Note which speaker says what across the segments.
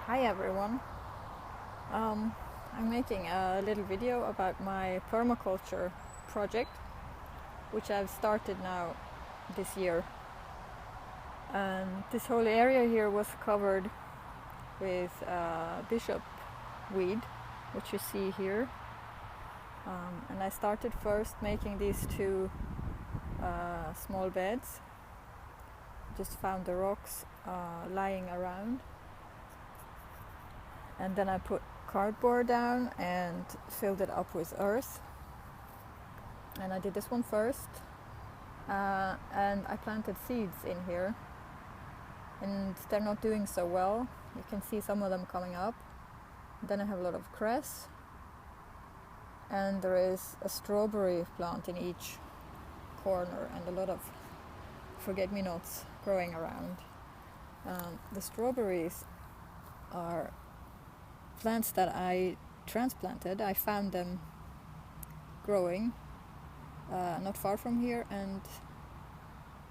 Speaker 1: Hi everyone. I'm making a little video about my permaculture project, which I've started now this year. And this whole area here was covered with bishop weed, which you see here. And I started first making these two small beds. Just found the rocks lying around. And then I put cardboard down and filled it up with earth. And I did this one first. And I planted seeds in here. And they're not doing so well. You can see some of them coming up. Then I have a lot of cress. And there is a strawberry plant in each corner and a lot of forget-me-nots growing around. The strawberries are plants that I transplanted. I found them growing not far from here, and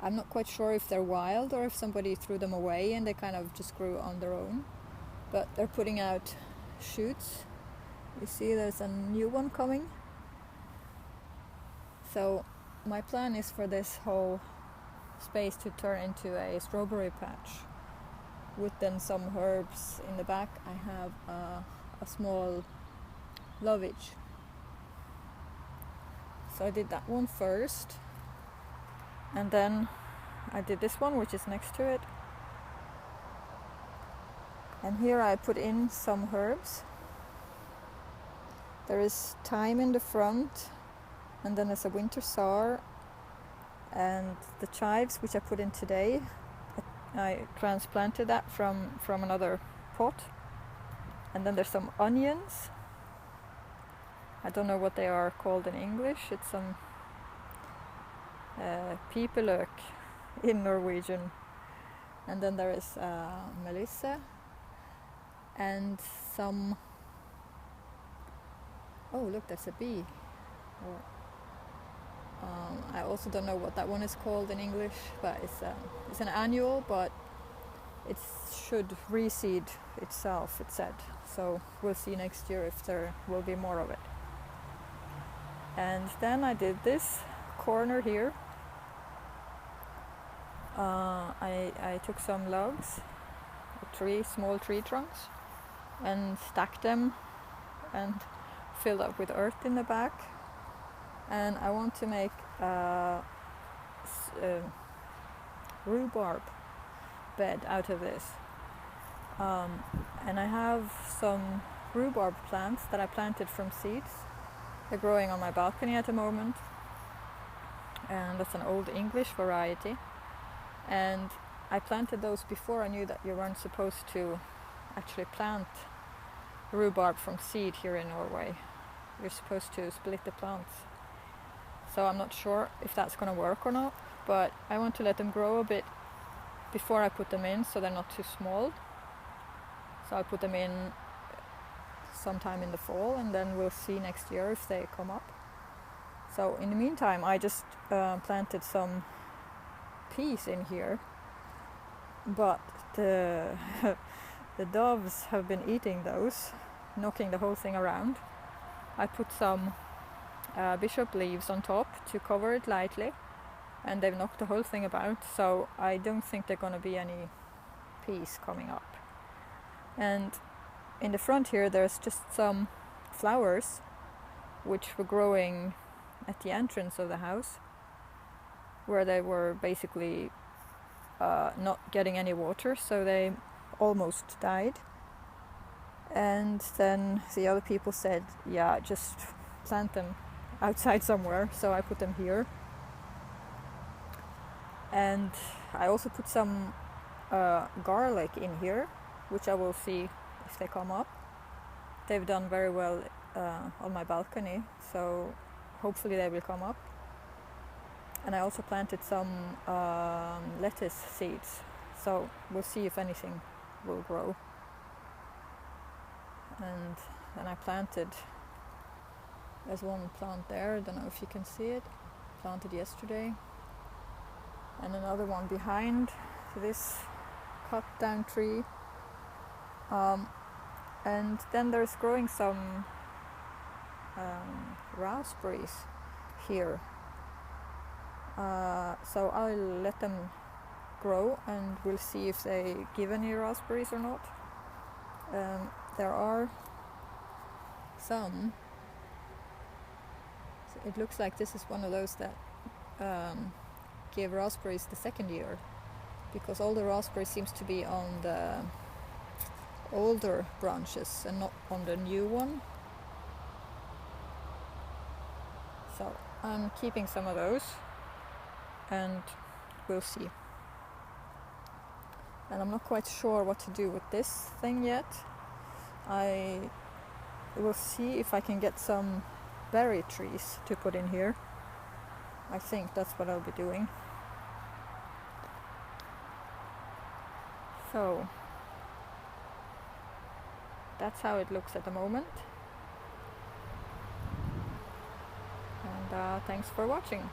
Speaker 1: I'm not quite sure if they're wild or if somebody threw them away and they kind of just grew on their own, but they're putting out shoots. You see there's a new one coming. So my plan is for this whole space to turn into a strawberry patch with then some herbs in the back. I have a small lovage. So I did that one first, and then I did this one, which is next to it. And here I put in some herbs. There is thyme in the front, and then there's a winter sour, and the chives, which I put in today. I transplanted that from another pot. And then there's some onions. I don't know what they are called in English. It's some pipeløk in Norwegian. And then there is melisse and some... Oh, look, there's a bee. I also don't know what that one is called in English, but it's an annual, but it should reseed itself, it said. So we'll see next year if there will be more of it. And then I did this corner here. I took some logs, small tree trunks, and stacked them and filled up with earth in the back. And I want to make rhubarb bed out of this. And I have some rhubarb plants that I planted from seeds. They're growing on my balcony at the moment. And that's an old English variety. And I planted those before I knew that you weren't supposed to actually plant rhubarb from seed here in Norway. You're supposed to split the plants. So I'm not sure if that's going to work or not, but I want to let them grow a bit before I put them in, so they're not too small. So I'll put them in sometime in the fall, and then we'll see next year if they come up. So in the meantime, I just planted some peas in here, but the doves have been eating those, knocking the whole thing around. I put some bishop leaves on top to cover it lightly, and they've knocked the whole thing about, so I don't think there's going to be any peas coming up. And in the front here there's just some flowers which were growing at the entrance of the house, where they were basically not getting any water, so they almost died. And then the other people said, yeah, just plant them outside somewhere, so I put them here. And I also put some garlic in here, which I will see if they come up. They've done very well on my balcony, so hopefully they will come up. And I also planted some lettuce seeds, so we'll see if anything will grow. And then I planted, there's one plant there, I don't know if you can see it, planted yesterday. And another one behind this cut down tree. And then there's growing some raspberries here. So I'll let them grow and we'll see if they give any raspberries or not. There are some. So it looks like this is one of those that give raspberries the second year, because all the raspberries seems to be on the older branches and not on the new one. So I'm keeping some of those and we'll see. And I'm not quite sure what to do with this thing yet. I will see if I can get some berry trees to put in here. I think that's what I'll be doing. So that's how it looks at the moment. And thanks for watching.